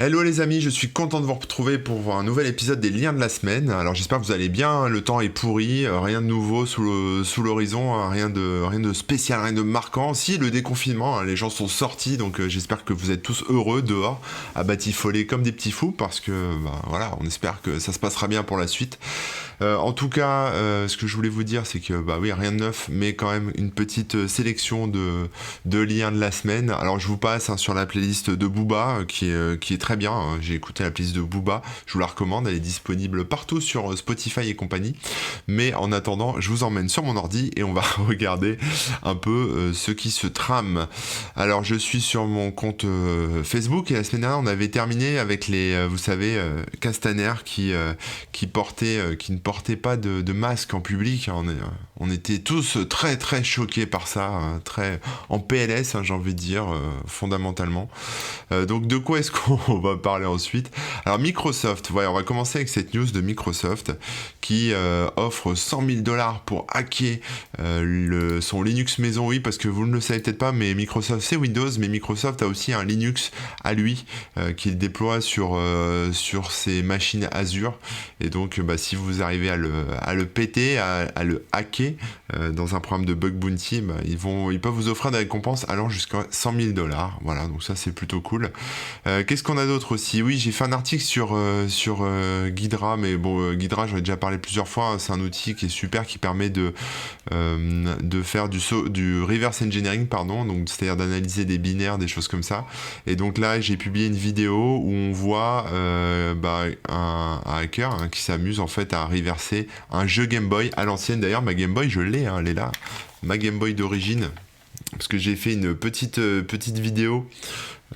Hello les amis, je suis content de vous retrouver pour un nouvel épisode des liens de la semaine. Alors j'espère que vous allez bien, le temps est pourri, rien de nouveau sous l'horizon, rien de spécial, rien de marquant. Si, le déconfinement, les gens sont sortis, donc j'espère que vous êtes tous heureux dehors, à batifoler comme des petits fous, parce que voilà, on espère que ça se passera bien pour la suite. En tout cas, ce que je voulais vous dire, c'est que oui, rien de neuf, mais quand même une petite sélection de liens de la semaine. Alors je vous passe sur la playlist de Booba, qui est très bien. J'ai écouté la playlist de Booba, je vous la recommande, elle est disponible partout sur Spotify et compagnie. Mais en attendant, je vous emmène sur mon ordi et on va regarder un peu ce qui se trame. Alors je suis sur mon compte Facebook et la semaine dernière on avait terminé avec les, vous savez, Castaner qui ne portait pas de masque en public. On était tous très très choqués par ça, très en PLS, j'ai envie de dire, fondamentalement. Donc de quoi est-ce qu'on va parler ensuite? Alors Microsoft, voilà, on va commencer avec cette news de Microsoft qui offre 100 000 $ pour hacker son Linux maison. Oui, parce que vous ne le savez peut-être pas, mais Microsoft c'est Windows, mais Microsoft a aussi un Linux à lui qu'il déploie sur ses machines Azure. Et donc si vous arrivez à le péter, à le hacker dans un programme de bug bounty, ils peuvent vous offrir des récompenses allant jusqu'à 100 000 $. Voilà, donc ça c'est plutôt cool. Qu'est-ce qu'on a d'autre aussi? Oui, j'ai fait un article sur Ghidra, mais bon, Ghidra, j'en ai déjà parlé plusieurs fois. C'est un outil qui est super, qui permet de faire du reverse engineering, pardon, donc c'est-à-dire d'analyser des binaires, des choses comme ça. Et donc là, j'ai publié une vidéo où on voit un hacker qui s'amuse en fait à reverser un jeu Game Boy à l'ancienne. D'ailleurs, ma Game Boy, je l'ai, elle est là, ma Game Boy d'origine, parce que j'ai fait une petite vidéo,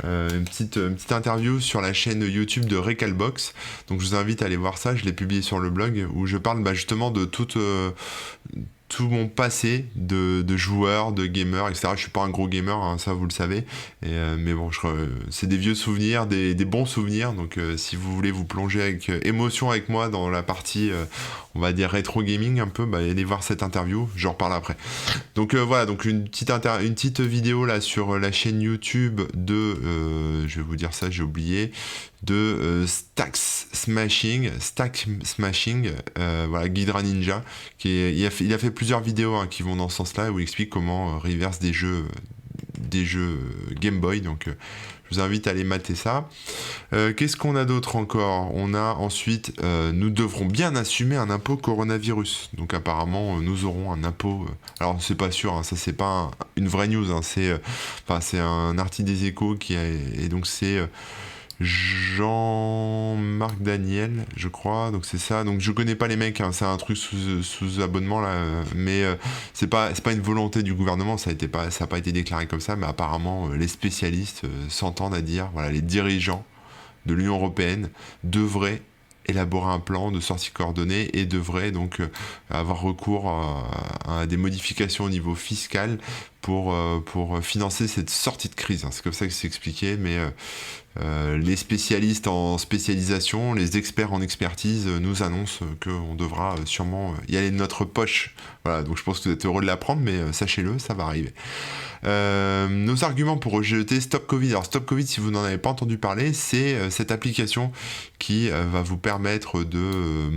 une petite interview sur la chaîne YouTube de Recalbox. Donc je vous invite à aller voir ça, je l'ai publié sur le blog, où je parle justement de tout mon passé de joueur, de gamer, etc. Je suis pas un gros gamer, ça vous le savez, mais bon, c'est des vieux souvenirs, des bons souvenirs, donc si vous voulez vous plonger avec émotion avec moi dans la partie, on va dire rétro gaming un peu, allez voir cette interview, j'en reparle après. Donc voilà, donc une petite vidéo là sur la chaîne YouTube je vais vous dire ça, j'ai oublié, de Stack Smashing, voilà, Ghidra Ninja, il a fait plusieurs vidéos qui vont dans ce sens-là, où il explique comment reverse des jeux Game Boy, donc je vous invite à aller mater ça. Qu'est-ce qu'on a d'autre encore? On a ensuite, nous devrons bien assumer un impôt coronavirus. Donc apparemment, nous aurons un impôt. Alors c'est pas sûr, ça c'est pas une vraie news. C'est un article des Échos et donc c'est Jean-Marc Daniel, je crois, donc c'est ça. Donc je connais pas les mecs, c'est un truc sous abonnement là, mais c'est pas une volonté du gouvernement, ça a pas été déclaré comme ça, mais apparemment les spécialistes s'entendent à dire, voilà, les dirigeants de l'Union européenne devraient élaborer un plan de sortie coordonnée et devraient donc avoir recours à des modifications au niveau fiscal pour financer cette sortie de crise. C'est comme ça que c'est expliqué, mais les spécialistes en spécialisation, les experts en expertise nous annoncent qu'on devra sûrement y aller de notre poche. Voilà, donc je pense que vous êtes heureux de l'apprendre, mais sachez-le, ça va arriver. Nos arguments pour rejeter Stop Covid. Alors Stop Covid, si vous n'en avez pas entendu parler, c'est cette application qui va vous permettre de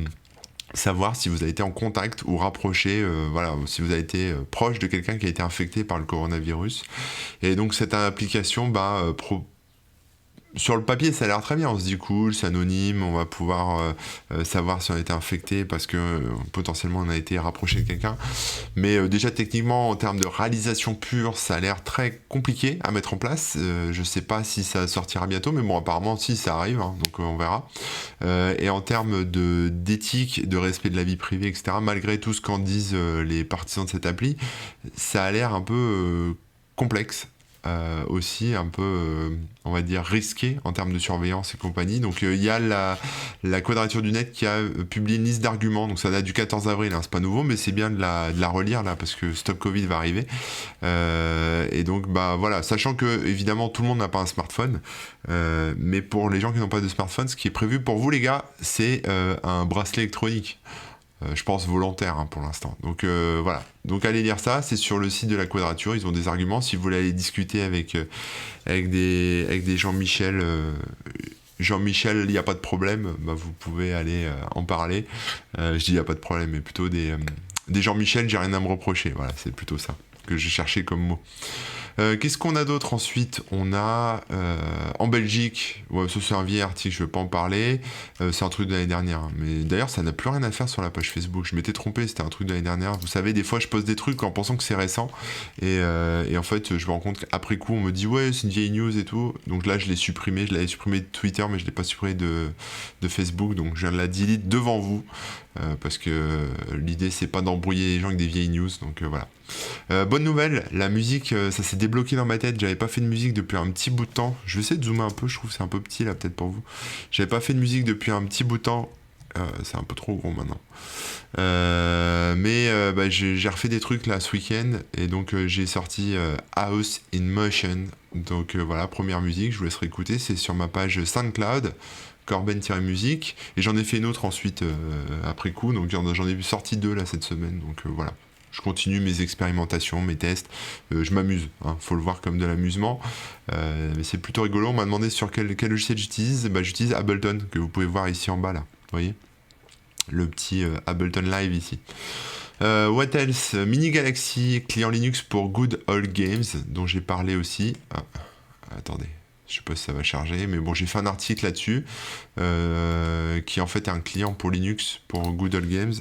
savoir si vous avez été en contact ou rapproché, voilà, si vous avez été proche de quelqu'un qui a été infecté par le coronavirus. Et donc cette application sur le papier, ça a l'air très bien, on se dit cool, c'est anonyme, on va pouvoir savoir si on a été infecté parce que potentiellement on a été rapproché de quelqu'un. Mais déjà techniquement, en termes de réalisation pure, ça a l'air très compliqué à mettre en place. Je sais pas si ça sortira bientôt, mais bon, apparemment si, ça arrive, donc on verra. Et en termes d'éthique, de respect de la vie privée, etc., malgré tout ce qu'en disent les partisans de cette appli, ça a l'air un peu complexe. Aussi un peu, on va dire, risqué en termes de surveillance et compagnie. Donc il y a la Quadrature du Net qui a publié une liste d'arguments, donc ça date du 14 avril, c'est pas nouveau, mais c'est bien de la relire là, parce que Stop Covid va arriver. Et donc voilà, sachant que évidemment tout le monde n'a pas un smartphone, mais pour les gens qui n'ont pas de smartphone, ce qui est prévu pour vous les gars, c'est un bracelet électronique. Je pense volontaire pour l'instant. Donc voilà. Donc allez lire ça, c'est sur le site de la Quadrature, ils ont des arguments. Si vous voulez aller discuter avec des Jean-Michel Jean-Michel, il n'y a pas de problème, bah, vous pouvez aller en parler. Je dis il n'y a pas de problème, mais plutôt des Jean-Michel, j'ai rien à me reprocher. Voilà, c'est plutôt ça que j'ai cherché comme mot. Qu'est-ce qu'on a d'autre ensuite? On a en Belgique, ouais, ça c'est un vieil article, je ne vais pas en parler, c'est un truc de l'année dernière, hein. Mais d'ailleurs ça n'a plus rien à faire sur la page Facebook, je m'étais trompé, c'était un truc de l'année dernière. Vous savez, des fois je poste des trucs en pensant que c'est récent, et en fait je me rends compte qu'après coup on me dit ouais c'est une vieille news et tout, donc là je l'ai supprimé, je l'avais supprimé de Twitter mais je l'ai pas supprimé de Facebook, donc je viens de la delete devant vous, parce que l'idée c'est pas d'embrouiller les gens avec des vieilles news, donc voilà. Bonne nouvelle, la musique, ça s'est débloqué dans ma tête. J'avais pas fait de musique depuis un petit bout de temps. Je vais essayer de zoomer un peu, je trouve que c'est un peu petit là, peut-être pour vous. J'avais pas fait de musique depuis un petit bout de temps. C'est un peu trop gros maintenant. Mais bah, j'ai refait des trucs là ce week-end. Et donc j'ai sorti House in Motion. Donc voilà, première musique, je vous laisserai écouter. C'est sur ma page SoundCloud. Corben-musique. Et j'en ai fait une autre ensuite après coup. Donc j'en ai sorti 2 là cette semaine. Donc voilà. Je continue mes expérimentations, mes tests. Je m'amuse, hein, faut le voir comme de l'amusement. Mais c'est plutôt rigolo. On m'a demandé sur quel logiciel j'utilise. Bah, j'utilise Ableton, que vous pouvez voir ici en bas, là. Vous voyez le petit Ableton Live ici. What else? Mini Galaxy, client Linux pour Good Old Games, dont j'ai parlé aussi. Ah, attendez. Je sais pas si ça va charger, mais bon, j'ai fait un article là-dessus, qui en fait est un client pour Linux, pour Good Old Games.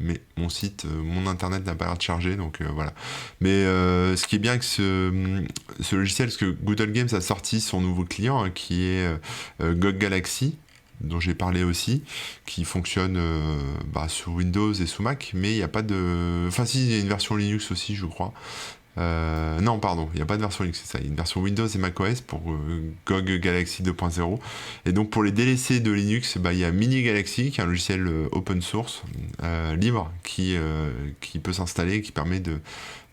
Mais mon site, mon internet n'a pas l'air de charger, donc voilà. Mais ce qui est bien avec ce logiciel, parce que Google Games a sorti son nouveau client, hein, qui est GOG Galaxy, dont j'ai parlé aussi, qui fonctionne sous Windows et sous Mac, mais il n'y a pas de... Enfin si, il y a une version Linux aussi, je crois. Non, pardon, il n'y a pas de version Linux, c'est ça. Il y a une version Windows et macOS pour GOG Galaxy 2.0. Et donc pour les délaissés de Linux, bah, il y a Mini Galaxy, qui est un logiciel open source, libre, qui peut s'installer, qui permet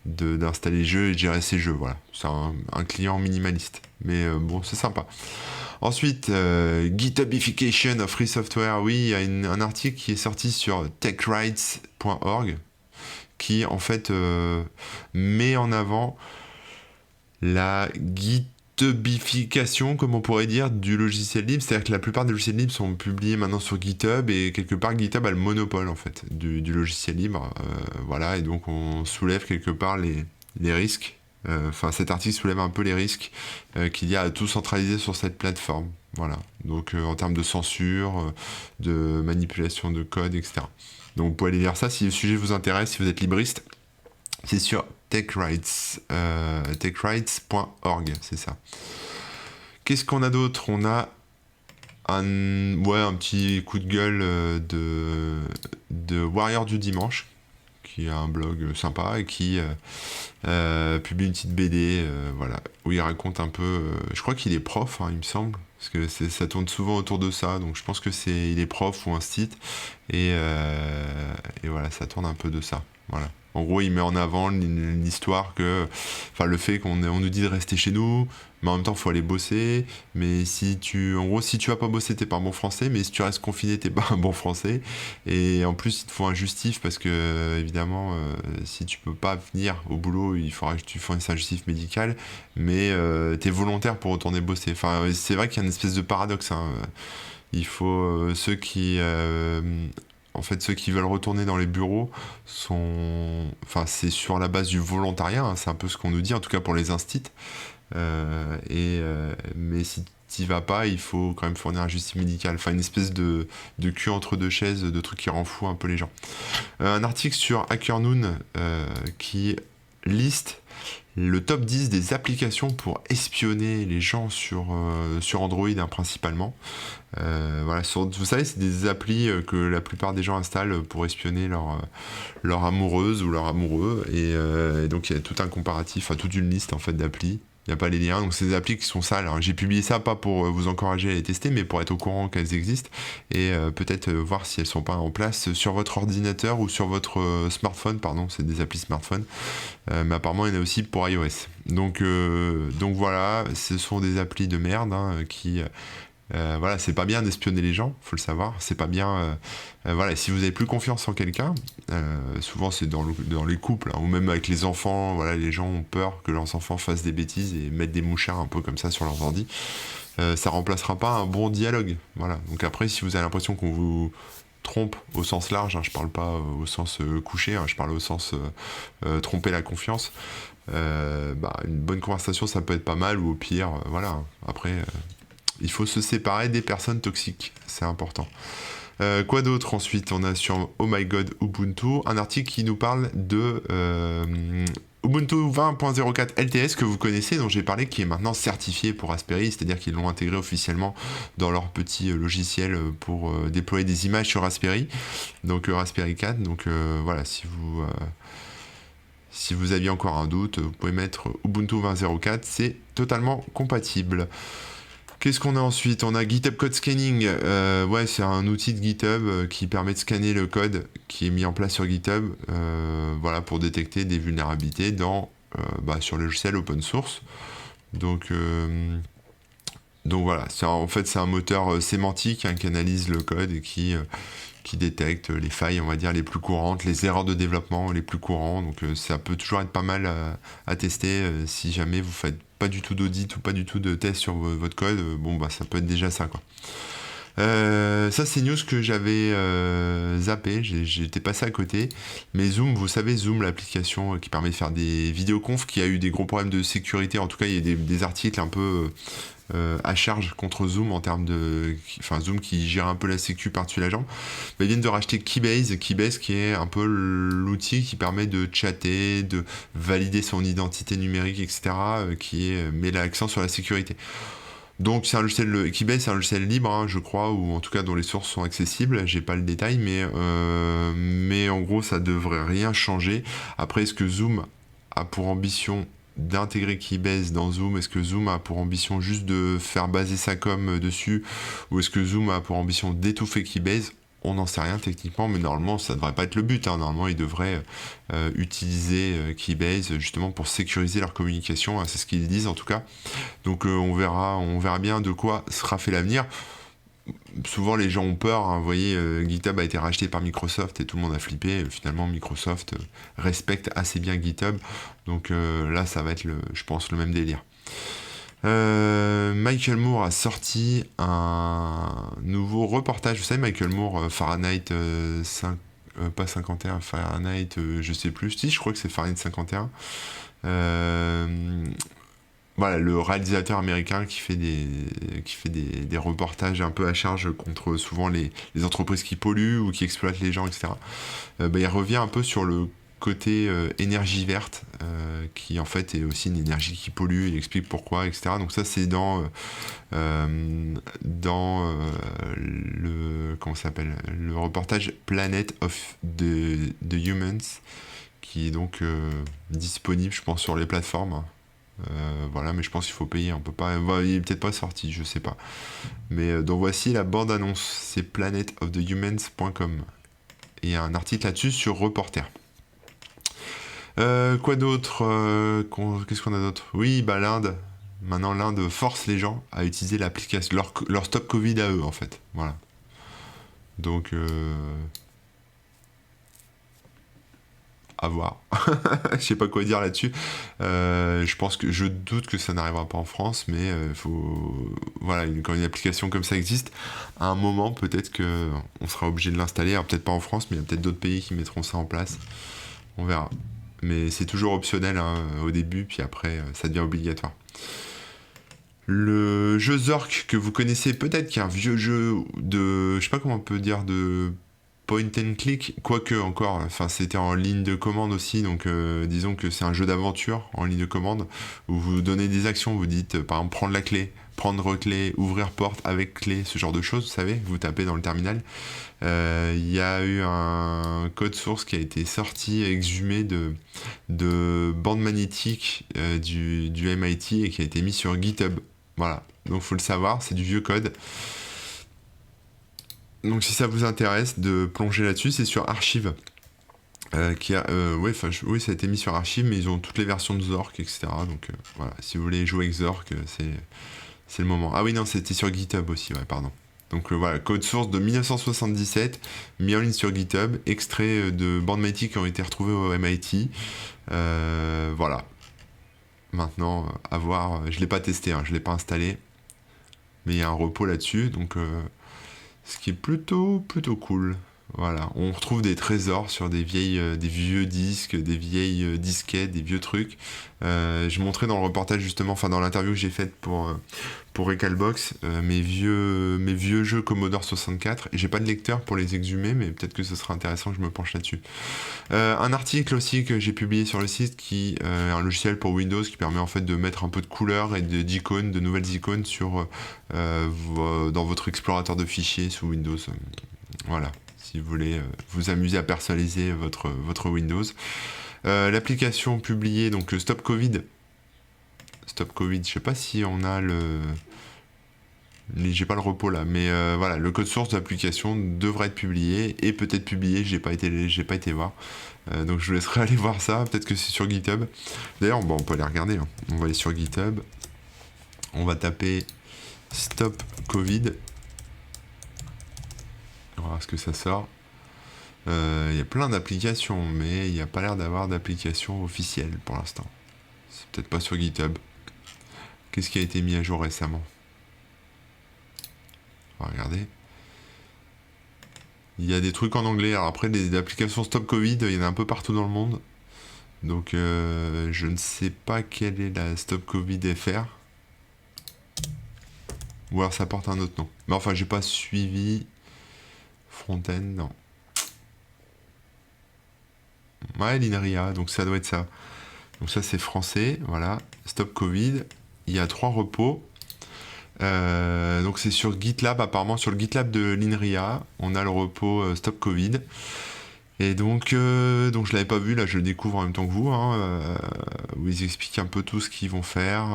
d'installer les jeux et de gérer ses jeux. Voilà, c'est un client minimaliste. Mais bon, c'est sympa. Ensuite, GitHubification of Free Software. Oui, il y a un article qui est sorti sur techrights.org, qui en fait met en avant la GitHubification, comme on pourrait dire, du logiciel libre. C'est-à-dire que la plupart des logiciels libres sont publiés maintenant sur GitHub, et quelque part GitHub a le monopole en fait du logiciel libre. Voilà, et donc on soulève quelque part les risques. Enfin, cet article soulève un peu les risques qu'il y a à tout centraliser sur cette plateforme. Voilà, donc en termes de censure, de manipulation de code, etc. Donc vous pouvez aller lire ça si le sujet vous intéresse, si vous êtes libriste. C'est sur techrights, techrights.org, c'est ça. Qu'est-ce qu'on a d'autre? On a un petit coup de gueule de Warrior du Dimanche, qui a un blog sympa et qui publie une petite BD, voilà, où il raconte un peu... je crois qu'il est prof, hein, il me semble, parce que ça tourne souvent autour de ça, donc je pense que il est prof ou un site, et voilà, ça tourne un peu de ça, voilà. En gros, il met en avant l'histoire que... Enfin, le fait qu'on nous dit de rester chez nous, mais en même temps, il faut aller bosser. Mais en gros, si tu vas pas bosser, t'es pas un bon français. Mais si tu restes confiné, t'es pas un bon français. Et en plus, il te faut un justif parce que, évidemment, si tu peux pas venir au boulot, il faudra que tu fournisses un justif médical. Mais t'es volontaire pour retourner bosser. Enfin, c'est vrai qu'il y a une espèce de paradoxe, hein. Il faut ceux qui veulent retourner dans les bureaux c'est sur la base du volontariat, hein, c'est un peu ce qu'on nous dit, en tout cas pour les instits. Mais si t'y vas pas, il faut quand même fournir un justice médical. Enfin, une espèce de cul entre deux chaises, de truc qui rend fou un peu les gens. Un article sur HackerNoon qui liste le top 10 des applications pour espionner les gens sur Android, hein, principalement. Voilà, vous savez, c'est des applis que la plupart des gens installent pour espionner leur amoureuse ou leur amoureux. Et donc, il y a tout un comparatif, toute une liste en fait d'applis. Il n'y a pas les liens, donc c'est des applis qui sont sales. Alors, j'ai publié ça pas pour vous encourager à les tester, mais pour être au courant qu'elles existent et peut-être voir si elles sont pas en place sur votre ordinateur ou sur votre smartphone, pardon, c'est des applis smartphone, mais apparemment il y en a aussi pour iOS. Donc voilà, ce sont des applis de merde, hein, qui Voilà, c'est pas bien d'espionner les gens, faut le savoir. C'est pas bien. Voilà, si vous avez plus confiance en quelqu'un, souvent c'est dans les couples, hein, ou même avec les enfants. Voilà, les gens ont peur que leurs enfants fassent des bêtises et mettent des mouchards un peu comme ça sur leurs ordi. Ça remplacera pas un bon dialogue. Voilà. Donc après, si vous avez l'impression qu'on vous trompe au sens large, hein, je parle pas au sens couché, hein, je parle au sens tromper la confiance. Une bonne conversation, ça peut être pas mal, ou au pire, voilà. Après, il faut se séparer des personnes toxiques, c'est important. Quoi d'autre ensuite? On a sur Oh My God Ubuntu un article qui nous parle de Ubuntu 20.04 LTS que vous connaissez, dont j'ai parlé, qui est maintenant certifié pour Raspberry, c'est-à-dire qu'ils l'ont intégré officiellement dans leur petit logiciel pour déployer des images sur Raspberry, donc Raspberry 4. Donc voilà, si vous aviez encore un doute, vous pouvez mettre Ubuntu 20.04, c'est totalement compatible. Qu'est-ce qu'on a ensuite? On a GitHub Code Scanning. Ouais, c'est un outil de GitHub qui permet de scanner le code qui est mis en place sur GitHub, voilà, pour détecter des vulnérabilités sur le logiciel open source. Donc voilà, en fait c'est un moteur sémantique, hein, qui analyse le code et qui détecte les failles, on va dire, les plus courantes, les erreurs de développement les plus courantes. Donc ça peut toujours être pas mal à tester si jamais vous faites pas du tout d'audit ou pas du tout de test sur votre code. Ça peut être déjà ça, quoi. Ça, c'est news que j'avais zappé, j'étais passé à côté. Mais Zoom, vous savez, Zoom, l'application qui permet de faire des vidéoconf, qui a eu des gros problèmes de sécurité. En tout cas, il y a des articles un peu à charge contre Zoom en termes de. Enfin, Zoom qui gère un peu la sécu par-dessus la jambe. Ils viennent de racheter Keybase, qui est un peu l'outil qui permet de chatter, de valider son identité numérique, etc., met l'accent sur la sécurité. Donc c'est un logiciel, Keybase, c'est un logiciel libre, hein, je crois, ou en tout cas dont les sources sont accessibles. J'ai pas le détail, mais en gros ça devrait rien changer. Après, est-ce que Zoom a pour ambition d'intégrer Keybase dans Zoom? Est-ce que Zoom a pour ambition juste de faire baser sa com dessus, ou est-ce que Zoom a pour ambition d'étouffer Keybase? On n'en sait rien techniquement, mais normalement ça devrait pas être le but, hein. Normalement ils devraient utiliser Keybase justement pour sécuriser leur communication, hein. C'est ce qu'ils disent en tout cas. Donc on verra bien de quoi sera fait l'avenir. Souvent les gens ont peur, hein. Vous voyez, GitHub a été racheté par Microsoft et tout le monde a flippé. Finalement Microsoft respecte assez bien GitHub, donc là ça va être je pense le même délire. Michael Moore a sorti un nouveau reportage. Vous savez, Michael Moore, Fahrenheit 5, pas 51, Fahrenheit, je sais plus. Si, je crois que c'est Fahrenheit 51. Voilà, le réalisateur américain qui fait des reportages un peu à charge contre souvent les entreprises qui polluent ou qui exploitent les gens, etc. Il revient un peu sur le côté énergie verte, qui en fait est aussi une énergie qui pollue. Il explique pourquoi, etc. Donc ça, c'est dans comment ça s'appelle, le reportage Planet of the Humans, qui est donc disponible, je pense, sur les plateformes. Voilà, mais je pense qu'il faut payer. On peut pas. Il est peut-être pas sorti, je sais pas. Mais donc voici la bande-annonce. C'est planetofthehumans.com. Et il y a un article là-dessus sur Reporter. Quoi d'autre? Qu'est-ce qu'on a d'autre? Oui, l'Inde. Maintenant, l'Inde force les gens à utiliser l'application, leur stop Covid à eux, en fait. Voilà. Donc, à voir. Je sais pas quoi dire là-dessus. Je doute que ça n'arrivera pas en France, mais voilà, quand une application comme ça existe, à un moment, peut-être que on sera obligé de l'installer. Alors peut-être pas en France, mais il y a peut-être d'autres pays qui mettront ça en place. On verra. Mais c'est toujours optionnel, hein, au début, puis après, ça devient obligatoire. Le jeu Zork, que vous connaissez peut-être, qui est un vieux jeu je sais pas comment on peut dire, de point and click, quoique encore, enfin c'était en ligne de commande aussi, donc disons que c'est un jeu d'aventure en ligne de commande, où vous donnez des actions, vous dites par exemple prendre clé, ouvrir porte avec clé, ce genre de choses, vous savez, vous tapez dans le terminal. Il y a eu un code source qui a été sorti, exhumé de bande magnétique du MIT, et qui a été mis sur GitHub. Voilà, donc faut le savoir, c'est du vieux code. Donc si ça vous intéresse de plonger là-dessus, c'est sur Archive. Oui, ça a été mis sur Archive, mais ils ont toutes les versions de Zork, etc. Donc voilà, si vous voulez jouer avec Zork, C'est le moment. Ah oui, non, c'était sur GitHub aussi, ouais, pardon. Donc voilà, code source de 1977, mis en ligne sur GitHub, extrait de bandes MIT qui ont été retrouvés au MIT. Voilà. Maintenant, à voir. Je l'ai pas testé, hein, je l'ai pas installé, mais il y a un repos là-dessus, donc ce qui est plutôt cool. Voilà, on retrouve des trésors sur des vieux disques, des vieilles disquettes, des vieux trucs. Je montrais dans le reportage justement, enfin dans l'interview que j'ai faite pour Recalbox, mes vieux jeux Commodore 64. Et j'ai pas de lecteur pour les exhumer, mais peut-être que ce sera intéressant que je me penche là-dessus. Un article aussi que j'ai publié sur le site qui est un logiciel pour Windows qui permet en fait de mettre un peu de couleurs et d'icônes, de nouvelles icônes dans votre explorateur de fichiers sous Windows. Voilà, si vous voulez vous amuser à personnaliser votre Windows. L'application publiée, donc Stop Covid. Stop Covid, je sais pas si on a j'ai pas le repos là, mais voilà, le code source de l'application devrait être publié et peut-être publié, j'ai pas été voir. Donc je vous laisserai aller voir ça, peut-être que c'est sur GitHub. D'ailleurs, bon, on peut aller regarder, hein. On va aller sur GitHub, on va taper Stop Covid. On va voir ce que ça sort. Il y a plein d'applications, mais il n'y a pas l'air d'avoir d'application officielle pour l'instant. C'est peut-être pas sur GitHub. Qu'est-ce qui a été mis à jour récemment? On va regarder. Il y a des trucs en anglais. Alors après, des applications Stop Covid, il y en a un peu partout dans le monde. Donc je ne sais pas quelle est la Stop Covid FR. Ou alors ça porte un autre nom. Mais enfin, j'ai pas suivi. Front-end, non. Ouais, l'INRIA, donc ça doit être ça. Donc ça c'est français, voilà. Stop Covid. Il y a 3 repos. Donc c'est sur GitLab, apparemment sur le GitLab de l'INRIA, on a le repos Stop Covid. Et donc je l'avais pas vu, là je le découvre en même temps que vous, hein, où ils expliquent un peu tout ce qu'ils vont faire.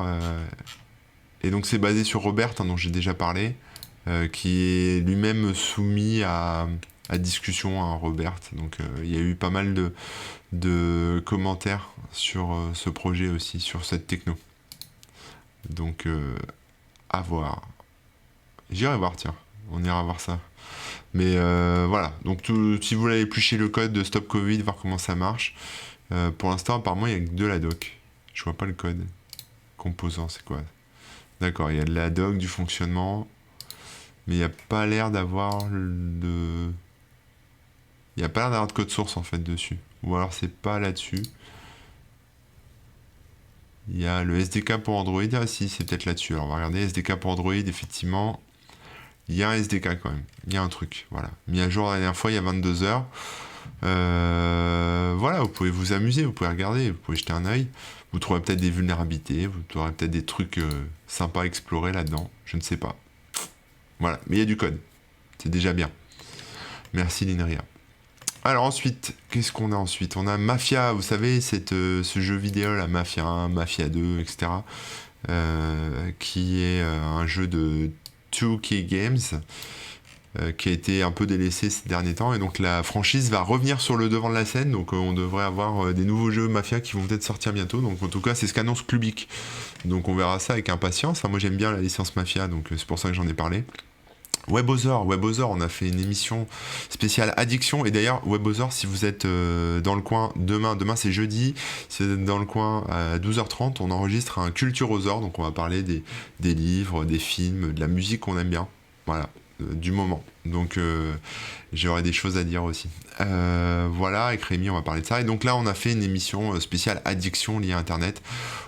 Et donc c'est basé sur Robert, hein, dont j'ai déjà parlé, qui est lui-même soumis à discussion, hein, Robert. Donc il y a eu pas mal de commentaires sur ce projet aussi, sur cette techno. Donc à voir. J'irai voir, tiens, on ira voir ça. Mais voilà, donc si vous voulez éplucher le code de Stop Covid, voir comment ça marche, pour l'instant apparemment il n'y a que de la doc. Je vois pas le code. Composant, c'est quoi? D'accord, il y a de la doc, du fonctionnement, mais il n'y a pas l'air d'avoir de... Il n'y a pas l'air d'avoir de code source en fait dessus. Ou alors c'est pas là-dessus. Il y a le SDK pour Android. Ah si, c'est peut-être là-dessus. Alors on va regarder SDK pour Android, effectivement. Il y a un SDK quand même. Il y a un truc. Voilà. Mis à jour la dernière fois, il y a 22 heures. Voilà, vous pouvez vous amuser, vous pouvez regarder, vous pouvez jeter un œil. Vous trouverez peut-être des vulnérabilités, vous trouverez peut-être des trucs sympas à explorer là-dedans. Je ne sais pas. Voilà, mais il y a du code. C'est déjà bien. Merci l'INRIA. Alors ensuite, qu'est-ce qu'on a ensuite? On a Mafia, vous savez, ce jeu vidéo, la Mafia 1, Mafia 2, etc. Qui est un jeu de 2K Games, qui a été un peu délaissé ces derniers temps. Et donc la franchise va revenir sur le devant de la scène. Donc on devrait avoir des nouveaux jeux Mafia qui vont peut-être sortir bientôt. Donc en tout cas, c'est ce qu'annonce Clubic. Donc on verra ça avec impatience. Moi j'aime bien la licence Mafia, donc c'est pour ça que j'en ai parlé. Webosor, on a fait une émission spéciale addiction. Et d'ailleurs, Webosor, si vous êtes dans le coin, demain c'est jeudi, si vous êtes dans le coin à 12h30, on enregistre un Culturosor. Donc on va parler des livres, des films, de la musique qu'on aime bien. Voilà, du moment. Donc j'aurai des choses à dire aussi. Voilà, avec Rémi, on va parler de ça. Et donc là, on a fait une émission spéciale addiction liée à Internet,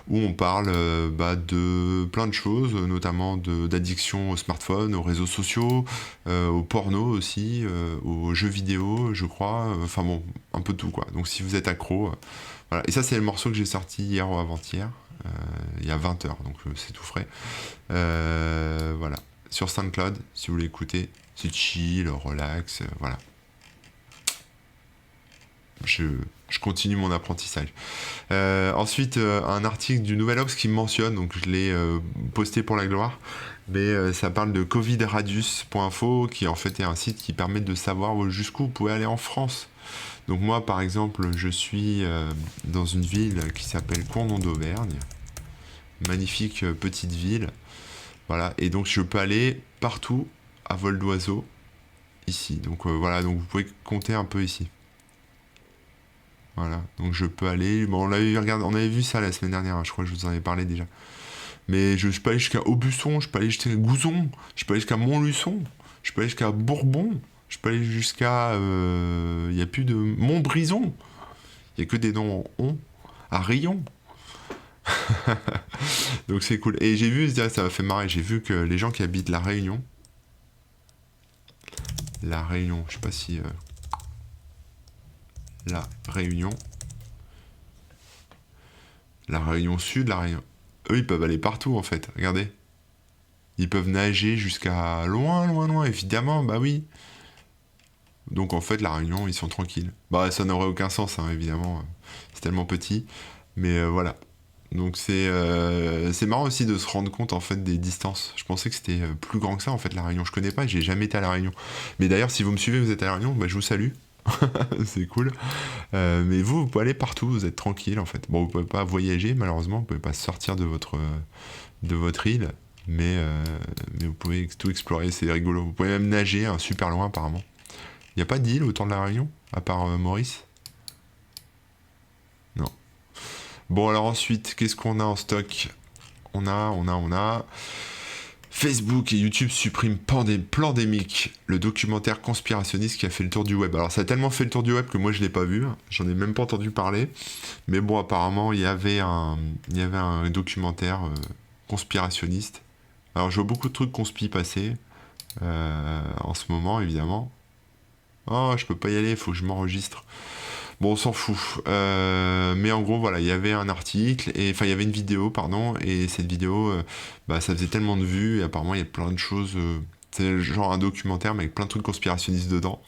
où on parle de plein de choses, notamment d'addiction au smartphone, aux réseaux sociaux, au porno aussi, aux jeux vidéo, je crois. Enfin bon, un peu tout, quoi. Donc si vous êtes accro, voilà. Et ça, c'est le morceau que j'ai sorti hier ou avant-hier, il y a 20h, donc c'est tout frais. Voilà. Sur SoundCloud, si vous voulez écouter, c'est chill, relax, voilà. Je continue mon apprentissage. Ensuite, un article du Nouvel Obs qui me mentionne, donc je l'ai posté pour la gloire, mais ça parle de covidradius.info, qui en fait est un site qui permet de savoir jusqu'où vous pouvez aller en France. Donc moi, par exemple, je suis dans une ville qui s'appelle Cournon d'Auvergne, magnifique petite ville. Voilà, et donc je peux aller partout à vol d'oiseau ici. Donc voilà, donc vous pouvez compter un peu ici. Voilà, donc je peux aller. Bon, on avait vu ça la semaine dernière, hein, je crois que je vous en avais parlé déjà. Mais je peux aller jusqu'à Aubusson, je peux aller jusqu'à Gouzon, je peux aller jusqu'à Montluçon, je peux aller jusqu'à Bourbon, je peux aller jusqu'à. Il n'y a plus de. Montbrison, il n'y a que des noms en on. À Rion. Donc c'est cool. Et j'ai vu, ça m'a fait marrer, j'ai vu que les gens qui habitent La Réunion, je sais pas si. La Réunion. La Réunion Sud, la Réunion. Eux, ils peuvent aller partout en fait, regardez. Ils peuvent nager jusqu'à loin, loin, loin, évidemment, bah oui. Donc en fait, la Réunion, ils sont tranquilles. Bah ça n'aurait aucun sens, hein, évidemment. C'est tellement petit. Mais voilà. Donc c'est marrant aussi de se rendre compte en fait des distances. Je pensais que c'était plus grand que ça en fait la Réunion. Je connais pas, j'ai jamais été à la Réunion. Mais d'ailleurs, si vous me suivez, vous êtes à la Réunion, bah, je vous salue. C'est cool. Mais vous pouvez aller partout, vous êtes tranquille en fait. Bon, vous pouvez pas voyager malheureusement, vous pouvez pas sortir de votre île, mais vous pouvez tout explorer, c'est rigolo. Vous pouvez même nager super loin apparemment. Il n'y a pas d'île autour de la Réunion, à part Maurice? Non. Bon, alors ensuite, qu'est-ce qu'on a en stock? On a. Facebook et YouTube suppriment Plandémique, le documentaire conspirationniste qui a fait le tour du web. Alors ça a tellement fait le tour du web que moi je l'ai pas vu, j'en ai même pas entendu parler. Mais bon, apparemment il y avait un documentaire conspirationniste. Alors je vois beaucoup de trucs conspi passer en ce moment évidemment. Oh, je peux pas y aller, il faut que je m'enregistre. Bon, on s'en fout. Mais en gros, voilà, il y avait un article, enfin, il y avait une vidéo, pardon, et cette vidéo, bah, ça faisait tellement de vues, et apparemment, il y a plein de choses. C'est genre un documentaire, mais avec plein de trucs conspirationnistes dedans.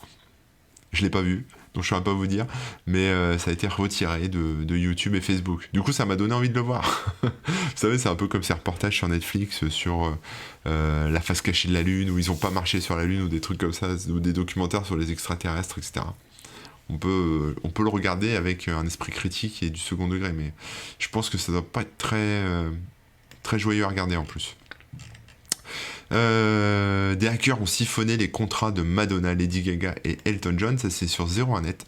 Je l'ai pas vu, donc je ne saurais pas vous dire, mais ça a été retiré de YouTube et Facebook. Du coup, ça m'a donné envie de le voir. Vous savez, c'est un peu comme ces reportages sur Netflix sur la face cachée de la Lune, où ils n'ont pas marché sur la Lune, ou des trucs comme ça, ou des documentaires sur les extraterrestres, etc. On peut le regarder avec un esprit critique et du second degré, mais je pense que ça doit pas être très joyeux à regarder en plus. Des hackers ont siphonné les contrats de Madonna, Lady Gaga et Elton John, ça c'est sur 01net.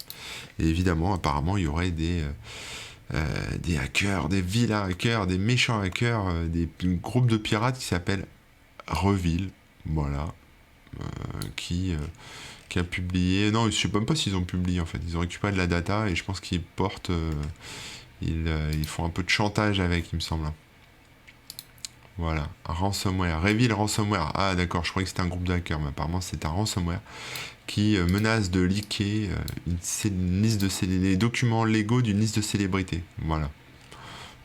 Et évidemment, apparemment, il y aurait des hackers, des vilains hackers, des méchants hackers, des groupes de pirates qui s'appellent Reville, voilà, qui a publié. Non, je sais même pas s'ils ont publié en fait. Ils ont récupéré de la data et je pense qu'ils portent. Ils font un peu de chantage avec, il me semble. Voilà, un ransomware. Revil Ransomware. Ah d'accord, je croyais que c'était un groupe de hackers, mais apparemment c'est un ransomware qui menace de leaker une liste les documents légaux d'une liste de célébrités. Voilà.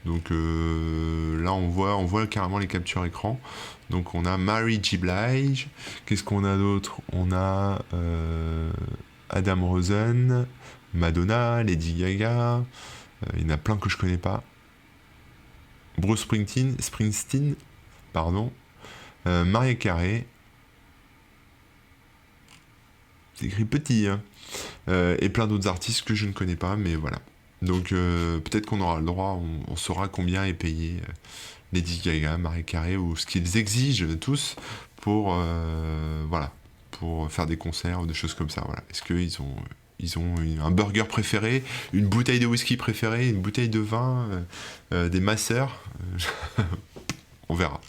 Donc là on voit carrément les captures écran. Donc on a Mary J. Blige. Qu'est-ce qu'on a d'autre? On a Adam Rosen, Madonna, Lady Gaga. Il y en a plein que je connais pas. Bruce Springsteen, pardon. Mariah Carey. C'est écrit petit, hein. Et plein d'autres artistes que je ne connais pas, mais voilà. Donc peut-être qu'on aura le droit, on saura combien est payé Lady Gaga, Mariah Carey, ou ce qu'ils exigent tous pour, voilà, pour faire des concerts ou des choses comme ça. Voilà. Est-ce qu'ils ont un burger préféré, une bouteille de whisky préférée, une bouteille de vin, des masseurs? On verra.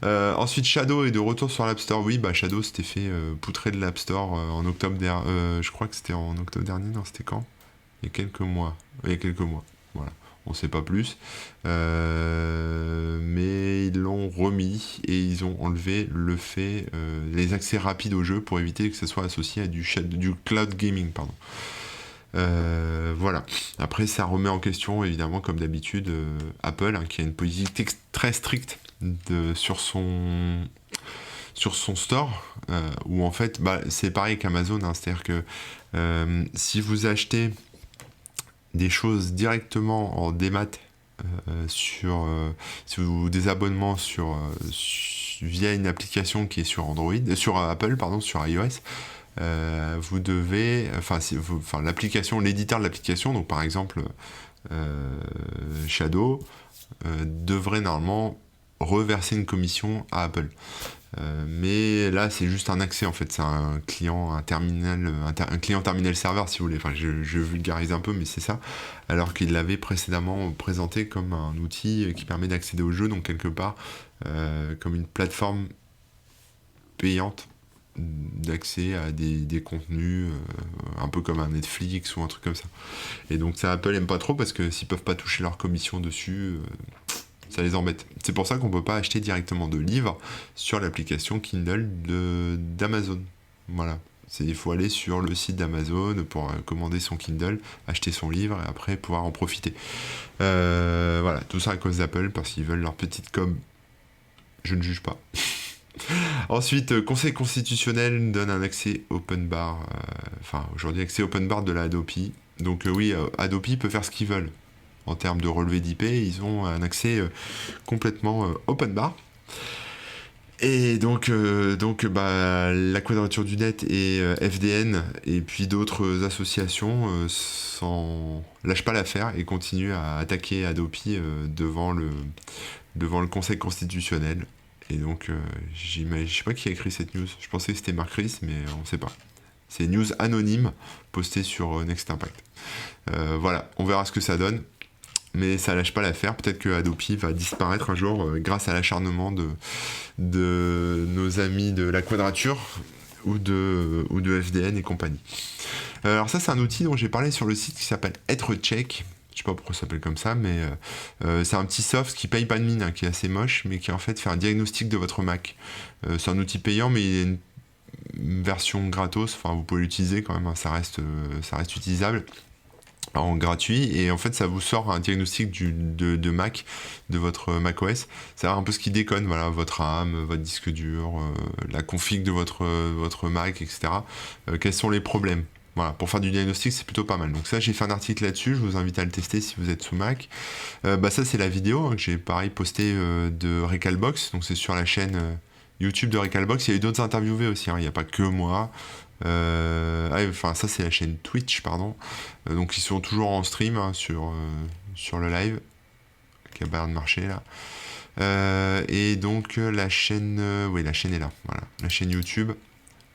Ensuite, Shadow est de retour sur l'App Store. Oui, bah Shadow s'était fait poutrer de l'App Store en octobre dernier. Je crois que c'était en octobre dernier. Non, c'était quand? Il y a quelques mois. Il y a quelques mois. Voilà. On sait pas plus. Mais ils l'ont remis et ils ont enlevé les accès rapides au jeu pour éviter que ce soit associé à du cloud gaming, pardon. Voilà. Après, ça remet en question, évidemment, comme d'habitude, Apple, qui a une politique très stricte sur son store, où en fait, bah, c'est pareil qu'Amazon, hein, c'est-à-dire que si vous achetez des choses directement en démat si vous des abonnements via une application qui est sur sur Apple, pardon, sur iOS, vous devez, l'application, l'éditeur de l'application, donc par exemple Shadow, devrait normalement reverser une commission à Apple. Mais là, c'est juste un accès en fait, c'est un client, un terminal, un client terminal serveur si vous voulez. Enfin, je vulgarise un peu, mais c'est ça. Alors qu'il l'avait précédemment présenté comme un outil qui permet d'accéder au jeu, donc quelque part comme une plateforme payante d'accès à des contenus un peu comme un Netflix ou un truc comme ça. Et donc ça, Apple aime pas trop parce que s'ils peuvent pas toucher leur commission dessus, ça les embête. C'est pour ça qu'on peut pas acheter directement de livres sur l'application Kindle d'Amazon. Voilà. Il faut aller sur le site d'Amazon pour commander son Kindle, acheter son livre et après pouvoir en profiter. Voilà, tout ça à cause d'Apple parce qu'ils veulent leur petite com. Je ne juge pas. Ensuite, Conseil constitutionnel donne un accès open bar, aujourd'hui accès open bar de la Adopi. Donc oui, Adopi peut faire ce qu'ils veulent. En termes de relevé d'IP, ils ont un accès complètement open bar. Et donc, la Quadrature du Net et FDN et puis d'autres associations lâchent pas l'affaire et continuent à attaquer Adopi devant le Conseil constitutionnel. Et donc, je sais pas qui a écrit cette news. Je pensais que c'était Marc Ries, mais on sait pas. C'est une news anonyme postée sur Next Impact. Voilà, on verra ce que ça donne. Mais ça lâche pas l'affaire. Peut-être que Adopi va disparaître un jour grâce à l'acharnement de nos amis de la Quadrature ou de FDN et compagnie. Alors ça, c'est un outil dont j'ai parlé sur le site qui s'appelle EtreCheck. Je sais pas pourquoi ça s'appelle comme ça, mais c'est un petit soft qui paye pas de mine, hein, qui est assez moche, mais qui en fait fait un diagnostic de votre Mac. C'est un outil payant, mais il y a une version gratos. Enfin, vous pouvez l'utiliser quand même, hein, ça reste utilisable en gratuit, et en fait ça vous sort un diagnostic de Mac, de votre macOS, savoir un peu ce qui déconne, voilà, votre RAM, votre disque dur, la config de votre Mac, etc. Quels sont les problèmes. Voilà, pour faire du diagnostic, c'est plutôt pas mal. Donc ça, j'ai fait un article là-dessus, je vous invite à le tester si vous êtes sous Mac. Ça, c'est la vidéo que j'ai pareil posté de Recalbox, donc c'est sur la chaîne YouTube de Recalbox. Il y a eu d'autres interviewés aussi, hein, il n'y a pas que moi. Ça c'est la chaîne Twitch, pardon. Donc ils sont toujours en stream hein, sur le live qui a pas l'air de marcher là. Et donc la chaîne la chaîne est là, voilà, la chaîne YouTube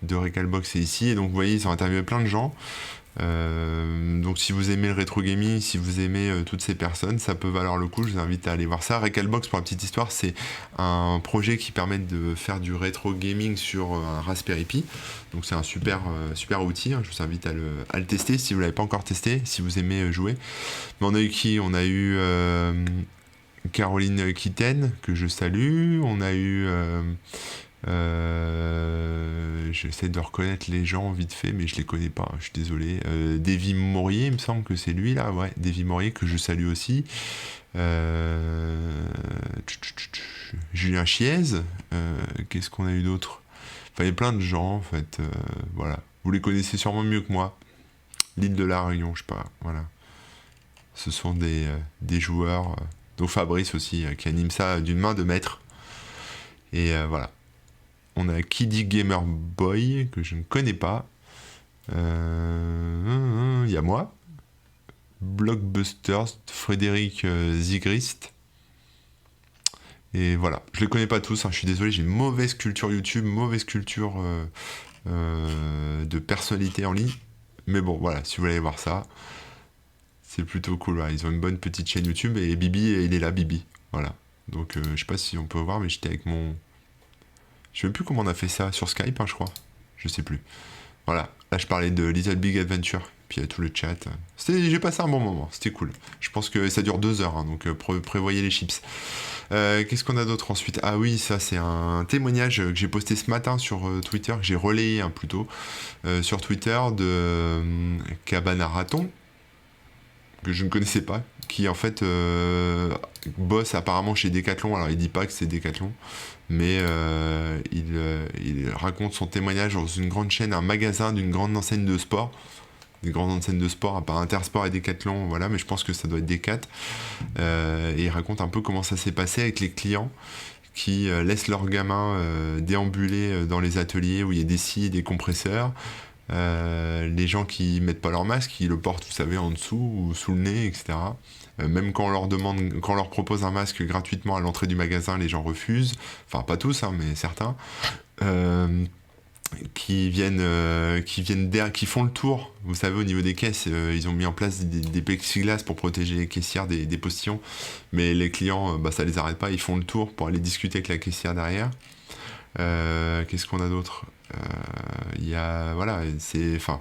de Recalbox est ici, et donc vous voyez ils ont interviewé plein de gens. Donc si vous aimez le rétro gaming, si vous aimez toutes ces personnes, ça peut valoir le coup, je vous invite à aller voir ça. Recalbox, pour la petite histoire, c'est un projet qui permet de faire du rétro gaming sur un Raspberry Pi, donc c'est un super outil, hein. Je vous invite à le tester si vous ne l'avez pas encore testé, si vous aimez jouer. Mais on a eu qui ? On a eu Caroline Kitten, que je salue, on a eu... j'essaie de reconnaître les gens vite fait, mais je les connais pas, je suis désolé. Davy Maurier, il me semble que c'est lui là, ouais, Davy Maurier, que je salue aussi. Julien Chiez, qu'est-ce qu'on a eu d'autre ? Enfin, il y a plein de gens en fait, voilà. Vous les connaissez sûrement mieux que moi. L'île de la Réunion, je sais pas, voilà. Ce sont des joueurs, dont Fabrice aussi, qui anime ça d'une main de maître. Et voilà. On a Kiddy Gamer Boy, que je ne connais pas. Il y a moi. Blockbusters, Frédéric Zigrist. Et voilà, je les connais pas tous, hein, je suis désolé, j'ai une mauvaise culture YouTube, mauvaise culture de personnalité en ligne. Mais bon, voilà, si vous voulez aller voir ça, c'est plutôt cool. Voilà. Ils ont une bonne petite chaîne YouTube, et Bibi, il est là, Bibi. Voilà. Donc, je sais pas si on peut voir, mais j'étais avec mon... Je sais même plus comment on a fait ça, sur Skype, hein, je crois. Je sais plus. Voilà, là je parlais de Little Big Adventure, puis il y a tout le chat. J'ai passé un bon moment, c'était cool. Je pense que ça dure 2 heures, hein, donc prévoyez les chips. Qu'est-ce qu'on a d'autre ensuite ? Ah oui, ça c'est un témoignage que j'ai posté ce matin sur Twitter, que j'ai relayé plutôt, sur Twitter de Cabana Raton, que je ne connaissais pas, qui en fait bosse apparemment chez Decathlon. Alors il dit pas que c'est Decathlon, mais il raconte son témoignage dans une grande chaîne, un magasin d'une grande enseigne de sport. Des grandes enseignes de sport, à part Intersport et Decathlon, voilà, mais je pense que ça doit être Decat. Et il raconte un peu comment ça s'est passé avec les clients qui laissent leurs gamins déambuler dans les ateliers où il y a des scies et des compresseurs. Les gens qui mettent pas leur masque, qui le portent, vous savez, en dessous ou sous le nez, etc. Même quand on leur propose un masque gratuitement à l'entrée du magasin, les gens refusent. Enfin, pas tous, hein, mais certains. Euh, qui font le tour. Vous savez, au niveau des caisses, ils ont mis en place des plexiglas pour protéger les caissières des postillons. Mais les clients, ça les arrête pas. Ils font le tour pour aller discuter avec la caissière derrière. Qu'est-ce qu'on a d'autre? Il y a, voilà, c'est, enfin,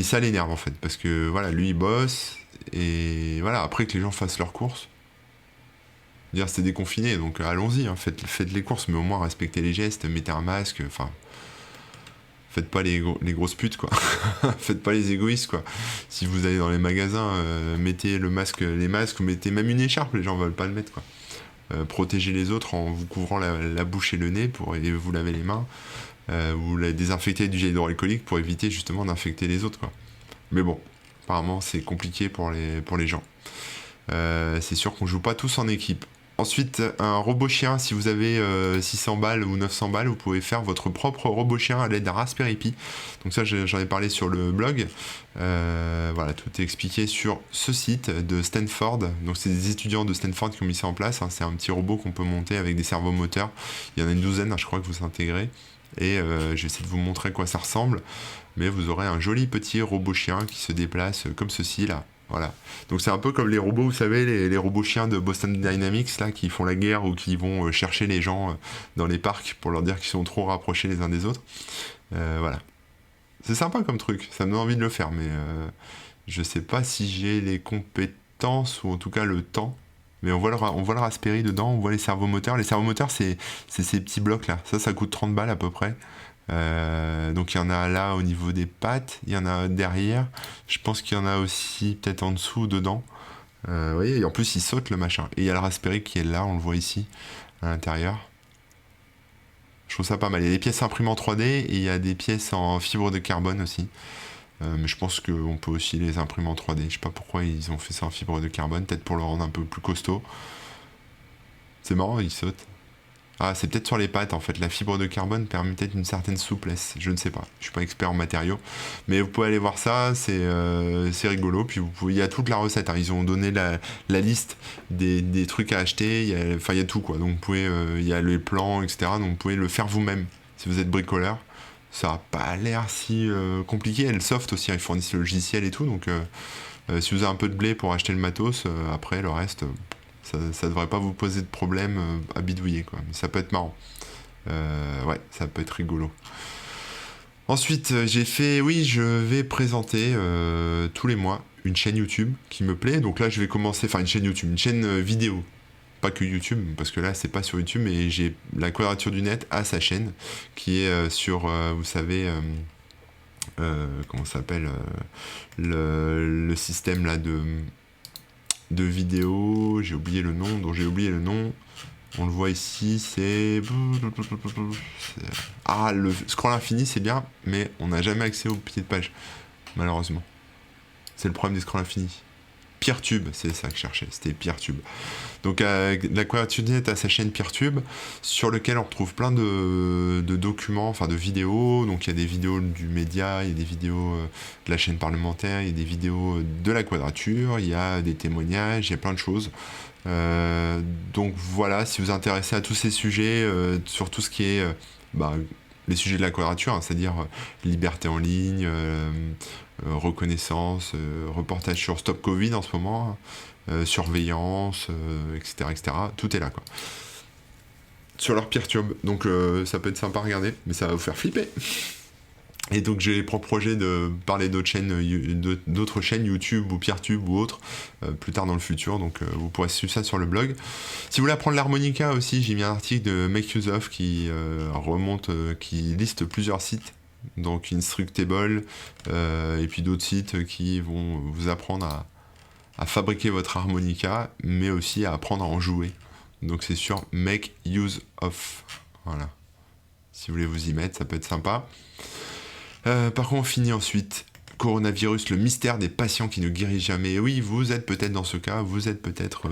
ça l'énerve en fait, parce que voilà, lui il bosse, et voilà, après que les gens fassent leurs courses, dire c'est déconfiné, donc allons-y, hein, faites les courses, mais au moins respectez les gestes, mettez un masque, enfin, faites pas les grosses putes quoi, faites pas les égoïstes quoi. Si vous allez dans les magasins, mettez les masques, ou mettez même une écharpe, les gens veulent pas le mettre quoi. Protégez les autres en vous couvrant la bouche et le nez et vous laver les mains. Ou la désinfecter avec du gel hydroalcoolique pour éviter justement d'infecter les autres quoi. Mais bon, apparemment c'est compliqué pour les gens. C'est sûr qu'on joue pas tous en équipe. Ensuite, un robot chien, si vous avez 600 balles ou 900 balles, vous pouvez faire votre propre robot chien à l'aide d'un Raspberry Pi. Donc ça, j'en ai parlé sur le blog. Voilà, tout est expliqué sur ce site de Stanford. Donc c'est des étudiants de Stanford qui ont mis ça en place, hein. C'est un petit robot qu'on peut monter avec des servomoteurs. Il y en a une douzaine, hein, je crois que vous intégrez. Et je vais essayer de vous montrer à quoi ça ressemble. Mais vous aurez un joli petit robot chien qui se déplace comme ceci là. Voilà. Donc c'est un peu comme les robots, vous savez, les robots chiens de Boston Dynamics là, qui font la guerre ou qui vont chercher les gens dans les parcs pour leur dire qu'ils sont trop rapprochés les uns des autres. Voilà. C'est sympa comme truc, ça me donne envie de le faire, mais je sais pas si j'ai les compétences ou en tout cas le temps. Mais on voit le Raspberry dedans, on voit les servomoteurs. Les servomoteurs, c'est ces petits blocs là. Ça coûte 30 balles à peu près. Donc il y en a là au niveau des pattes, il y en a derrière. Je pense qu'il y en a aussi peut-être en dessous, dedans. Vous voyez, et en plus il saute le machin. Et il y a le Raspberry qui est là, on le voit ici, à l'intérieur. Je trouve ça pas mal. Il y a des pièces imprimées en 3D et il y a des pièces en fibre de carbone aussi. Mais je pense qu'on peut aussi les imprimer en 3D. Je sais pas pourquoi ils ont fait ça en fibre de carbone, peut-être pour le rendre un peu plus costaud. C'est marrant, il saute. Ah, c'est peut-être sur les pattes en fait. La fibre de carbone permet peut-être une certaine souplesse. Je ne sais pas. Je suis pas expert en matériaux, mais vous pouvez aller voir ça. C'est rigolo. Puis il y a toute la recette, hein. Ils ont donné la liste des trucs à acheter. Il y a tout quoi. Donc vous pouvez, il y a les plans, etc. Donc vous pouvez le faire vous-même si vous êtes bricoleur. Ça n'a pas l'air si compliqué. Et le soft aussi, hein, ils fournissent le logiciel et tout. Donc si vous avez un peu de blé pour acheter le matos, après le reste. Ça devrait pas vous poser de problème à bidouiller quoi. Mais ça peut être marrant. Ouais, ça peut être rigolo. Ensuite, je vais présenter tous les mois une chaîne YouTube qui me plaît. Donc là, je vais commencer, enfin une chaîne YouTube, une chaîne vidéo. Pas que YouTube, parce que là, c'est pas sur YouTube, mais j'ai la Quadrature du Net à sa chaîne, qui est sur, vous savez, comment ça s'appelle, le système là de vidéos, j'ai oublié le nom, on le voit ici, ah, le scroll infini c'est bien, mais on n'a jamais accès au pied de page, malheureusement. C'est le problème des scroll infini. Peertube, c'est ça que je cherchais, c'était Peertube. Donc la Quadrature du Net a sa chaîne Peertube, sur lequel on retrouve plein de documents, enfin de vidéos. Donc il y a des vidéos du média, il y a des vidéos de la chaîne parlementaire, il y a des vidéos de la Quadrature, il y a des témoignages, il y a plein de choses. Donc voilà, si vous vous intéressez à tous ces sujets, sur tout ce qui est les sujets de la Quadrature, hein, c'est-à-dire liberté en ligne, reconnaissance, reportage sur Stop Covid en ce moment, surveillance, etc., etc. Tout est là, quoi. Sur leur Peertube. Donc ça peut être sympa à regarder, mais ça va vous faire flipper. Et donc j'ai pour projet de parler d'autres chaînes YouTube ou Peertube ou autres plus tard dans le futur, donc vous pourrez suivre ça sur le blog. Si vous voulez apprendre l'harmonica aussi, j'ai mis un article de Make Use Of qui qui liste plusieurs sites, donc Instructable et puis d'autres sites qui vont vous apprendre à fabriquer votre harmonica, mais aussi à apprendre à en jouer. Donc c'est sur Make Use Of. Voilà. Si vous voulez vous y mettre, ça peut être sympa. Par contre, on finit ensuite coronavirus, le mystère des patients qui ne guérissent jamais. Et oui, vous êtes peut-être dans ce cas, vous êtes peut-être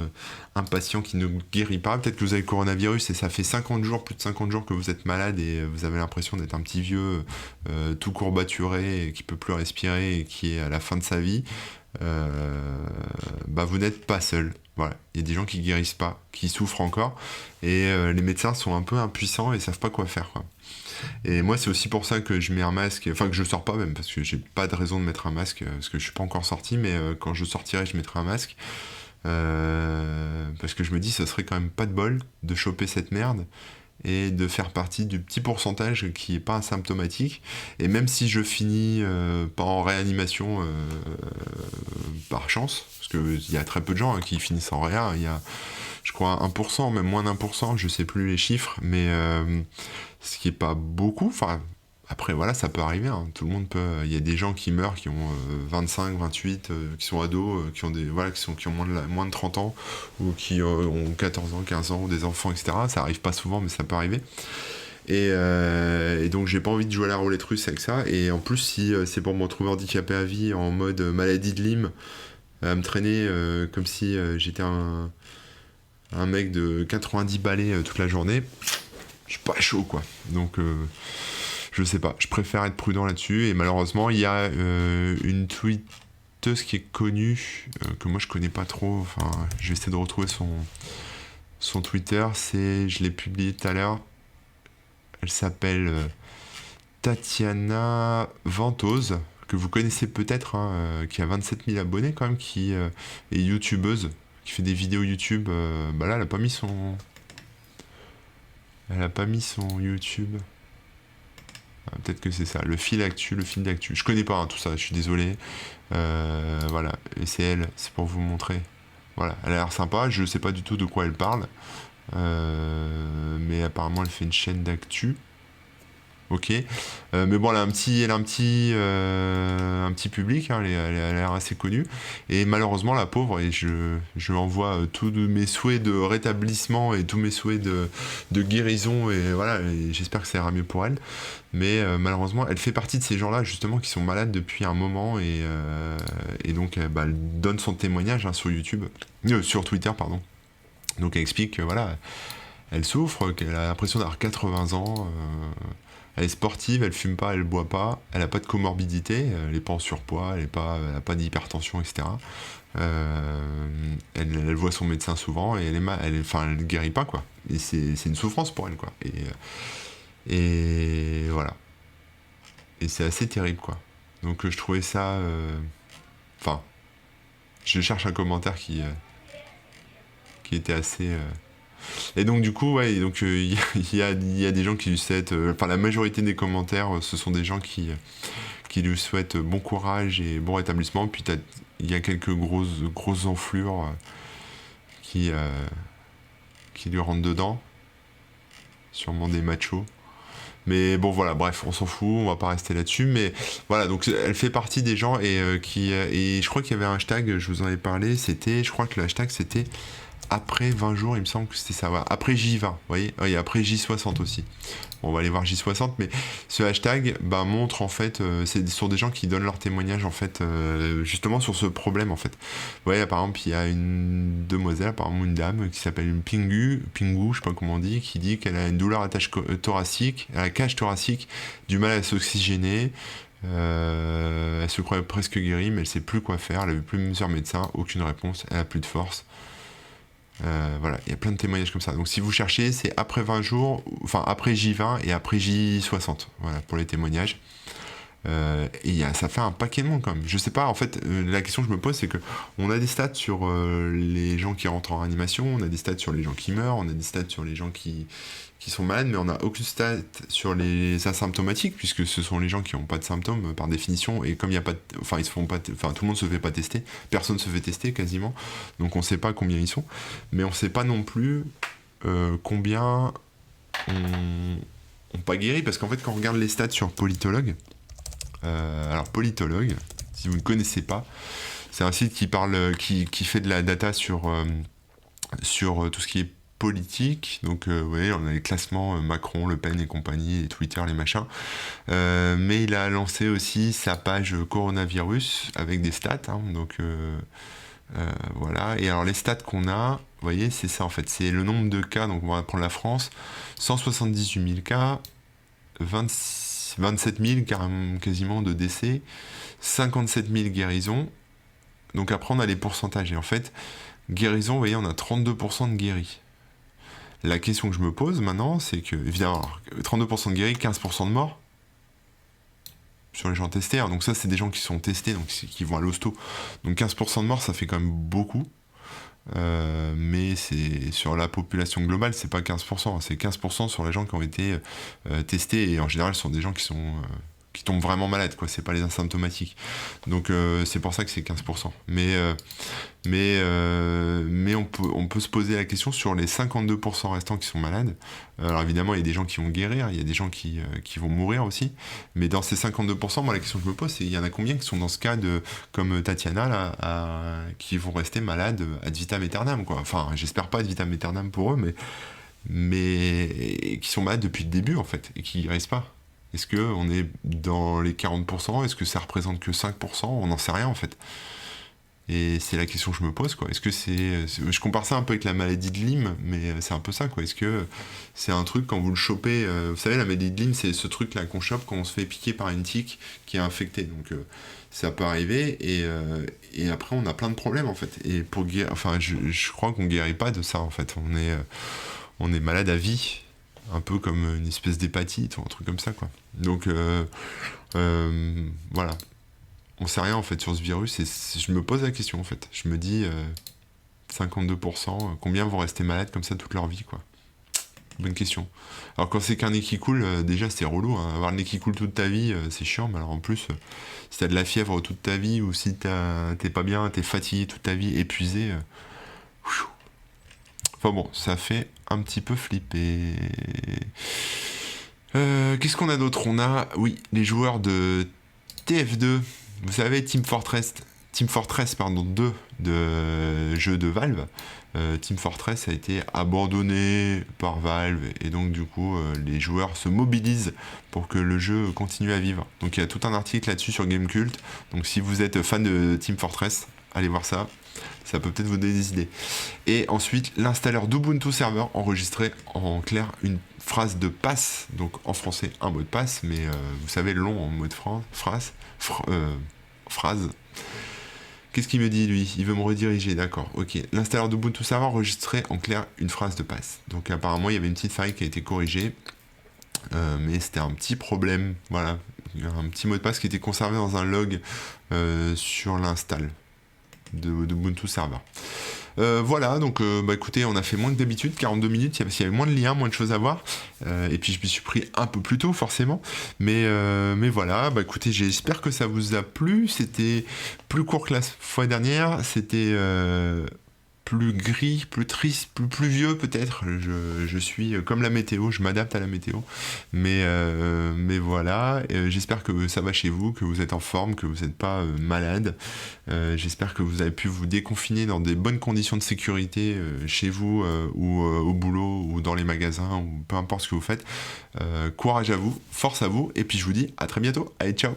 un patient qui ne guérit pas. Peut-être que vous avez le coronavirus et ça fait 50 jours, plus de 50 jours que vous êtes malade et vous avez l'impression d'être un petit vieux tout courbaturé, et qui peut plus respirer et qui est à la fin de sa vie. Vous n'êtes pas seul. Voilà, il y a des gens qui guérissent pas, qui souffrent encore, et les médecins sont un peu impuissants et savent pas quoi faire, quoi. Et moi, c'est aussi pour ça que je mets un masque, enfin que je sors pas même, parce que j'ai pas de raison de mettre un masque, parce que je suis pas encore sorti, mais quand je sortirai, je mettrai un masque. Parce que je me dis, ça serait quand même pas de bol de choper cette merde et de faire partie du petit pourcentage qui est pas asymptomatique. Et même si je finis pas en réanimation par chance, parce qu'il y a très peu de gens qui finissent en réa, il y a, je crois, 1%, même moins d'1%, je sais plus les chiffres, mais ce qui est pas beaucoup. Enfin, après, voilà, ça peut arriver, hein. Tout le monde peut. Il y a des gens qui meurent, qui ont 25, 28, qui sont ados, qui ont qui ont moins de 30 ans, ou qui ont 14 ans, 15 ans, ou des enfants, etc. Ça arrive pas souvent, mais ça peut arriver. Et donc, j'ai pas envie de jouer à la roulette russe avec ça. Et en plus, si c'est pour me retrouver handicapé à vie, en mode maladie de Lyme, à me traîner comme si j'étais un mec de 90 balais toute la journée, je suis pas chaud, quoi. Donc, je sais pas, je préfère être prudent là-dessus. Et malheureusement, il y a une tweeteuse qui est connue, que moi je connais pas trop. Enfin, je vais essayer de retrouver son Twitter. Je l'ai publié tout à l'heure. Elle s'appelle Tatiana Ventose, que vous connaissez peut-être, hein, qui a 27 000 abonnés quand même, qui est youtubeuse, qui fait des vidéos YouTube. Là, elle a pas mis son YouTube. Peut-être que c'est ça, le fil d'actu. Je connais pas, hein, tout ça, je suis désolé. Voilà, et c'est elle, c'est pour vous montrer. Voilà, elle a l'air sympa, je sais pas du tout de quoi elle parle. Mais apparemment elle fait une chaîne d'actu. Ok. Mais bon, elle a un petit public, hein, elle a l'air assez connue. Et malheureusement, la pauvre, et je lui envoie tous mes souhaits de rétablissement et tous mes souhaits de guérison, et voilà, et j'espère que ça ira mieux pour elle. Mais malheureusement, elle fait partie de ces gens-là, justement, qui sont malades depuis un moment, et donc elle donne son témoignage, hein, sur YouTube, sur Twitter, pardon. Donc elle explique que voilà, elle souffre, qu'elle a l'impression d'avoir 80 ans. Elle est sportive, elle fume pas, elle boit pas, elle a pas de comorbidité, elle est pas en surpoids, elle a pas d'hypertension, etc. Elle voit son médecin souvent et elle guérit pas, quoi. Et c'est une souffrance pour elle, quoi. Et voilà. Et c'est assez terrible, quoi. Donc je trouvais ça. Je cherche un commentaire qui était assez. Et donc du coup, ouais, donc il y a des gens qui lui souhaitent, la majorité des commentaires, ce sont des gens qui lui souhaitent bon courage et bon rétablissement. Puis il y a quelques grosses enflures qui lui rentrent dedans, sûrement des machos. Mais bon, voilà, bref, on s'en fout, on va pas rester là-dessus. Mais voilà, donc elle fait partie des gens et je crois qu'il y avait un hashtag, je vous en ai parlé, je crois que le hashtag c'était après 20 jours, il me semble que c'était ça. Voilà. Après J20, vous voyez, et après J60 aussi. Bon, on va aller voir J60, mais ce hashtag montre, en fait, c'est sur des gens qui donnent leur témoignage, en fait, justement sur ce problème, en fait. Vous voyez, par exemple, il y a une demoiselle, apparemment une dame, qui s'appelle Pingu, je sais pas comment on dit, qui dit qu'elle a une douleur à la cage thoracique, du mal à s'oxygéner. Elle se croit presque guérie, mais elle sait plus quoi faire, elle avait plus plusieurs médecins, aucune réponse, elle a plus de force. Voilà, il y a plein de témoignages comme ça. Donc si vous cherchez, c'est après 20 jours, enfin après J20 et après J60, voilà, pour les témoignages. Et ça fait un paquet de monde quand même. Je sais pas, en fait, la question que je me pose, c'est que on a des stats sur les gens qui rentrent en réanimation, on a des stats sur les gens qui meurent, on a des stats sur les gens qui sont malades, mais on n'a aucune stat sur les asymptomatiques, puisque ce sont les gens qui n'ont pas de symptômes par définition, et comme il y a pas, ils se font pas, tout le monde se fait pas tester, personne se fait tester quasiment, donc on sait pas combien ils sont, mais on sait pas non plus combien ont pas guéri, parce qu'en fait quand on regarde les stats sur Politologue, alors Politologue, si vous ne connaissez pas, c'est un site qui fait de la data sur tout ce qui est politique. Donc, vous voyez, on a les classements Macron, Le Pen et compagnie, et Twitter, les machins. Mais il a lancé aussi sa page coronavirus avec des stats. Hein, donc, voilà. Et alors, les stats qu'on a, vous voyez, c'est ça en fait. C'est le nombre de cas. Donc, on va prendre la France. 178 000 cas, 27 000 quasiment de décès, 57 000 guérisons. Donc après, on a les pourcentages. Et en fait, guérison, vous voyez, on a 32% de guéris. La question que je me pose maintenant, c'est que, évidemment, 32% de guéris, 15% de morts sur les gens testés. Alors, donc ça, c'est des gens qui sont testés, donc qui vont à l'hosto. Donc 15% de morts, ça fait quand même beaucoup. Mais c'est sur la population globale, c'est pas 15%, c'est 15% sur les gens qui ont été testés. Et en général, ce sont des gens qui tombent vraiment malades, quoi. C'est pas les asymptomatiques. Donc c'est pour ça que c'est 15%. Mais on peut se poser la question sur les 52% restants qui sont malades. Alors évidemment, il y a des gens qui vont guérir, il y a des gens qui vont mourir aussi. Mais dans ces 52%, moi la question que je me pose, c'est il y en a combien qui sont dans ce cas comme Tatiana là, qui vont rester malades ad vitam aeternam, quoi. Enfin, j'espère pas ad vitam aeternam pour eux, mais qui sont malades depuis le début en fait et qui y restent pas. Est-ce qu'on est dans les 40%? Est-ce que ça représente que 5%? On n'en sait rien en fait. Et c'est la question que je me pose, quoi. Est-ce que je compare ça un peu avec la maladie de Lyme, mais c'est un peu ça, quoi. Est-ce que c'est un truc, quand vous le chopez... vous savez, la maladie de Lyme, c'est ce truc-là qu'on chope quand on se fait piquer par une tique qui est infectée. Donc, ça peut arriver, et après, on a plein de problèmes, en fait. Et pour guérir... Enfin, je crois qu'on guérit pas de ça, en fait. On est malade à vie. Un peu comme une espèce d'hépatite ou un truc comme ça, quoi. Donc, voilà. On sait rien en fait sur ce virus et je me pose la question en fait. Je me dis 52%, combien vont rester malades comme ça toute leur vie, quoi. Bonne question. Alors quand c'est qu'un nez qui coule, déjà c'est relou, hein. Avoir le nez qui coule toute ta vie, c'est chiant, mais alors en plus, si t'as de la fièvre toute ta vie ou si t'es pas bien, t'es fatigué toute ta vie, épuisé, enfin bon, ça fait un petit peu flipper. Qu'est-ce qu'on a d'autre? On a, oui, les joueurs de TF2. Vous savez, Team Fortress 2 de jeu de Valve. Team Fortress a été abandonné par Valve et donc du coup les joueurs se mobilisent pour que le jeu continue à vivre. Donc il y a tout un article là-dessus sur Gamecult. Donc si vous êtes fan de Team Fortress, allez voir ça. Ça peut peut-être vous donner des idées. Et ensuite, l'installeur d'Ubuntu Server enregistrait en clair une phrase de passe, donc en français un mot de passe, mais vous savez le long en mot de phrase. Qu'est-ce qu'il me dit lui? Il veut me rediriger, d'accord, ok. L'installeur d'Ubuntu Server enregistrait en clair une phrase de passe. Donc apparemment il y avait une petite faille qui a été corrigée, mais c'était un petit problème, voilà. Un petit mot de passe qui était conservé dans un log sur l'install d'Ubuntu Server. Voilà, donc écoutez, on a fait moins que d'habitude, 42 minutes, il y avait moins de liens, moins de choses à voir, et puis je m'y suis pris un peu plus tôt forcément, mais voilà, écoutez, j'espère que ça vous a plu. C'était plus court que la fois dernière, c'était plus gris, plus triste, plus pluvieux peut-être. Je suis comme la météo, je m'adapte à la météo. Mais voilà, j'espère que ça va chez vous, que vous êtes en forme, que vous n'êtes pas malade. J'espère que vous avez pu vous déconfiner dans des bonnes conditions de sécurité chez vous ou au boulot ou dans les magasins ou peu importe ce que vous faites. Courage à vous, force à vous, et puis je vous dis à très bientôt. Allez, ciao!